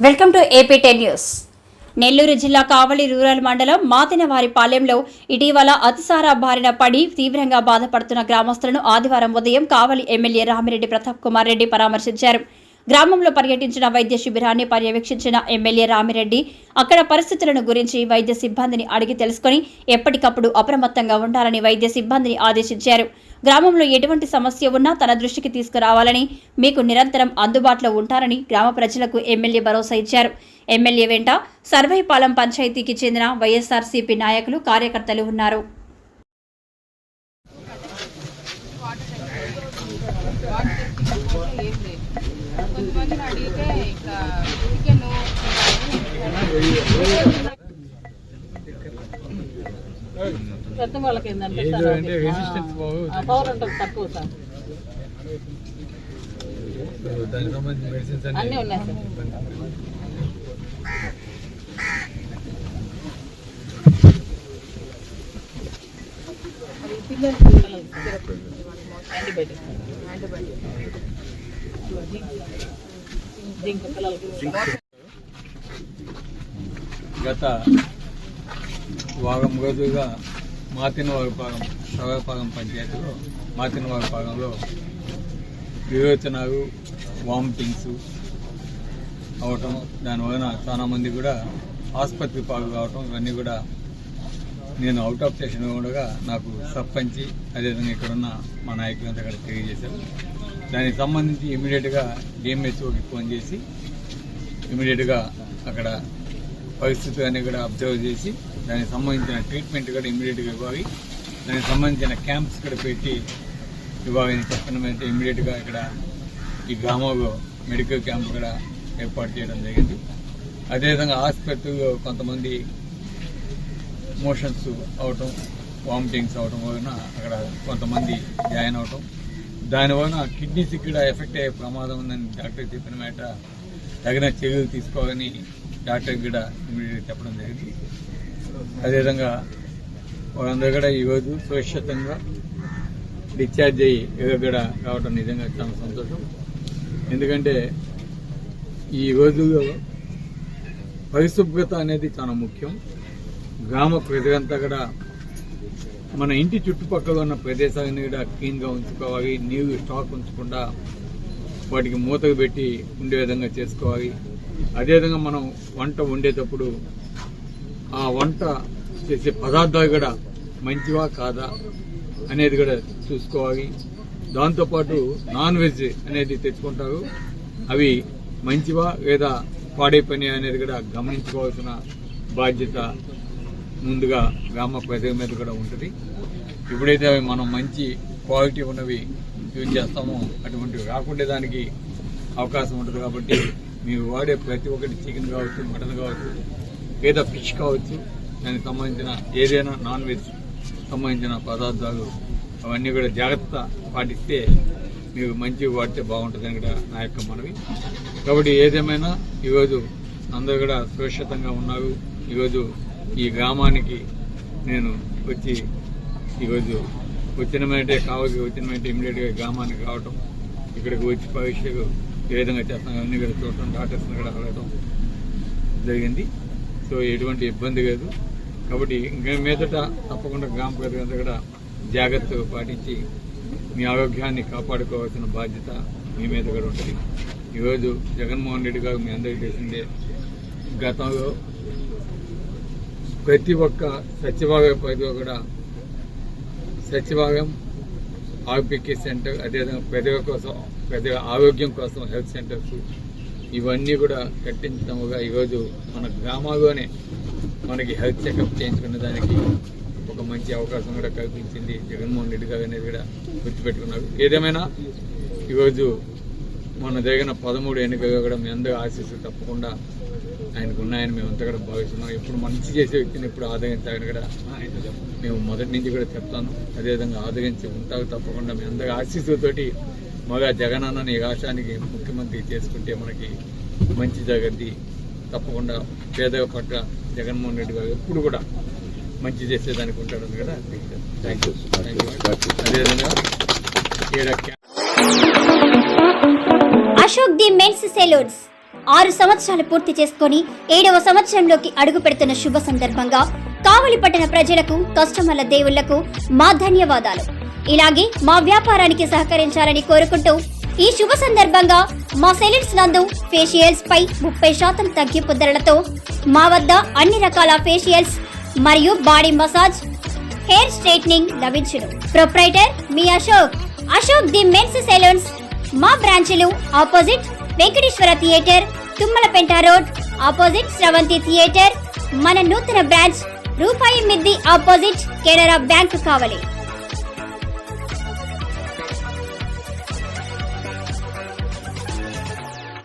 Welcome to ఏపీ10 news. Nellore జిల్లా Kavali rural మండలం మాతినవారిపాలెంలో ఇటీవల అతిసార బారిన పడి తీవ్రంగా బాధపడుతున్న గ్రామస్తులను ఆదివారం ఉదయం కావలి ఎమ్మెల్యే రామిరెడ్డి ప్రతాప్ కుమార్ రెడ్డి పరామర్శించారు. గ్రామంలో పర్యటించిన వైద్య శిబిరాన్ని పర్యవేక్షించిన ఎమ్మెల్యే రామిరెడ్డి అక్కడ పరిస్థితులను గురించి వైద్య సిబ్బందిని అడిగి తెలుసుకుని ఎప్పటికప్పుడు అప్రమత్తంగా ఉండాలని వైద్య సిబ్బందిని ఆదేశించారు. గ్రామంలో ఎటువంటి సమస్య ఉన్నా తన దృష్టికి తీసుకురావాలని, మీకు నిరంతరం అందుబాటులో ఉంటారని గ్రామ ప్రజలకు ఎమ్మెల్యే భరోసా ఇచ్చారు. ఎమ్మెల్యే వెంట సర్వేపాలెం పంచాయతీకి చెందిన వైఎస్ఆర్సీపీ నాయకులు, కార్యకర్తలు ఉన్నారు. పెద్ద వాళ్ళకి ఏంటంటే పవర్ ఉంటుంది తక్కువ సార్. దానికి సంబంధించిన మెడిసిన్స్ అన్నీ ఉన్నాయి సార్. గత వారం రోజులుగా మాతినవారిపాలెం సర్వేపాలెం పంచాయతీలో మాతినవారిపాలెంలో విరోచనాలు, వామిటింగ్స్ అవటం, దానివలన చాలామంది కూడా ఆసుపత్రి పాలు కావటం, ఇవన్నీ కూడా నేను అవుట్ ఆఫ్ స్టేషన్ ఉండగా నాకు సర్పంచి అదేవిధంగా ఇక్కడున్న మా నాయకులంతా కూడా తెలియజేశారు. దానికి సంబంధించి ఇమీడియట్గా డిఎంహెచ్ఓకి ఫోన్ చేసి ఇమీడియట్గా అక్కడ పరిస్థితులన్నీ కూడా అబ్జర్వ్ చేసి దానికి సంబంధించిన ట్రీట్మెంట్ కూడా ఇమీడియట్గా ఇవ్వాలి, దానికి సంబంధించిన క్యాంప్స్ కూడా పెట్టి ఇవ్వాలని చెప్పడం అయితే ఇమీడియట్గా ఇక్కడ ఈ గ్రామంలో మెడికల్ క్యాంప్ కూడా ఏర్పాటు చేయడం జరిగింది. అదేవిధంగా హాస్పిటల్లో కొంతమంది మోషన్స్ అవటం, వామిటింగ్స్ అవటం వలన అక్కడ కొంతమంది జాయిన్ అవటం, దానివలన కిడ్నీస్కి కూడా ఎఫెక్ట్ అయ్యే ప్రమాదం ఉందని డాక్టర్ చెప్పిన మాట తగిన చర్యలు తీసుకోవాలని డాక్టర్కి కూడా ఇమీడియట్గా చెప్పడం జరిగింది. అదేవిధంగా వాళ్ళందరూ కూడా ఈరోజు సురక్షితంగా డిశ్చార్జ్ అయ్యి ఎగగడ రావడం నిజంగా చాలా సంతోషం. ఎందుకంటే ఈ రోజుల్లో పరిశుభ్రత అనేది చాలా ముఖ్యం. గ్రామ ప్రజలంతా కూడా మన ఇంటి చుట్టుపక్కల ఉన్న ప్రదేశాలను కూడా క్లీన్గా ఉంచుకోవాలి, నీరు స్టాక్ ఉంచకుండా వాటికి మూతలు పెట్టి ఉండే విధంగా చేసుకోవాలి. అదేవిధంగా మనం వంట వండేటప్పుడు ఆ వంట చేసే పదార్థాలు కూడా మంచివా కాదా అనేది కూడా చూసుకోవాలి. దాంతోపాటు నాన్ వెజ్ అనేది తెచ్చుకుంటారు, అవి మంచివా లేదా పాడైపోయినాయి అనేది కూడా గమనించుకోవాల్సిన బాధ్యత ముందుగా గ్రామ ప్రజల మీద కూడా ఉంటుంది. ఎప్పుడైతే అవి మనం మంచి క్వాలిటీ ఉన్నవి యూజ్ చేస్తామో అటువంటివి రాకుండే దానికి అవకాశం ఉంటుంది. కాబట్టి మీరు వాడే ప్రతి ఒక్కటి చికెన్ కావచ్చు, మటన్ కావచ్చు, లేదా ఫిష్ కావచ్చు, దానికి సంబంధించిన ఏదైనా నాన్ వెజ్ సంబంధించిన పదార్థాలు అవన్నీ కూడా జాగ్రత్త పాటిస్తే మీరు మంచిగా వాడితే బాగుంటుందని కూడా నా యొక్క మనవి. కాబట్టి ఏదేమైనా ఈరోజు అందరూ కూడా సురక్షితంగా ఉన్నారు. ఈరోజు ఈ గ్రామానికి నేను వచ్చి ఈరోజు వచ్చిన వెంటనే ఇమీడియట్గా గ్రామానికి రావటం, ఇక్కడికి వచ్చి పరీక్షలు ఏ విధంగా చేస్తాం అన్నీ కూడా చూడటం, డాక్టర్స్ని కూడా అడగటం జరిగింది. సో ఎటువంటి ఇబ్బంది లేదు. కాబట్టి ఇంకా మీదట తప్పకుండా గ్రామ ప్రజలంతా కూడా జాగ్రత్తగా పాటించి మీ ఆరోగ్యాన్ని కాపాడుకోవాల్సిన బాధ్యత మీ మీద కూడా ఉంటుంది. ఈరోజు జగన్మోహన్ రెడ్డి గారు మీ అందరికీ తెలిసిందే, గతంలో ప్రతి ఒక్క సచివాలయ పరిధిలో కూడా సచివాలయం, ఆర్పికే సెంటర్, అదేవిధంగా ప్రజల ఆరోగ్యం కోసం హెల్త్ సెంటర్స్ ఇవన్నీ కూడా కట్టించడంగా ఈరోజు మన గ్రామాల్లోనే మనకి హెల్త్ చెకప్ చేయించుకునే దానికి ఒక మంచి అవకాశం కూడా కల్పించింది జగన్మోహన్ రెడ్డి గారు అనేది కూడా గుర్తుపెట్టుకున్నారు. ఏదేమైనా ఈరోజు మన జరిగిన 13 ఎన్నికల్లో కూడా మీ అందరూ ఆశీస్సులు తప్పకుండా ఆయనకు ఉన్నాయని మేమంతా కూడా భావిస్తున్నాం. ఇప్పుడు మంచి చేసే వ్యక్తిని ఎప్పుడు ఆదరించాలని కూడా మేము మొదటి నుంచి కూడా చెప్తాను. అదేవిధంగా ఆదరించి ఉంటారు తప్పకుండా. మీ అందరి ఆశీస్సులతోటి మగా జగనన్నని ఈ రాష్ట్రానికి ముఖ్యమంత్రి చేసుకుంటే మనకి మంచి జరుగుద్ది. తప్పకుండా పేదల పట్ల జగన్మోహన్ రెడ్డి గారు ఎప్పుడు కూడా మంచి చేసేదానికి ఉంటాడని కూడా థ్యాంక్ యూ. అదేవిధంగా Ashok the Men's Salons, 6 సంవత్సరాలు పూర్తి చేసుకొని 7వ సంవత్సరంలోకి అడుగు పెడుతున్న శుభ సందర్భంగా కావలి పట్టణ ప్రజలకు, కస్టమర్ల దేవుళ్లకు మా ధన్యవాదాలు. ఇలాగే మా వ్యాపారానికి సహకరించాలని కోరుకుంటూ ఈ శుభ సందర్భంగా మా సెలూన్స్ నందు ఫేషియల్స్ పై 30% తగ్గింపు ధరలతో మా వద్ద అన్ని రకాల ఫేషియల్స్ మరియు బాడీ మసాజ్, హెయిర్ స్ట్రైట్నింగ్ లభించును. ప్రొప్రైటర్ మీ అశోక్ ది మెన్స్ సెలూన్స్. మా బ్రాంచ్లు opposite Venkateswara theatre, Tummalapenta road, opposite Sravanthi theatre. మన నూతన బ్రాంచ్ రూపాయి మిద్ది ఆపోజిట్ కెనరా బ్యాంక్ కావలి.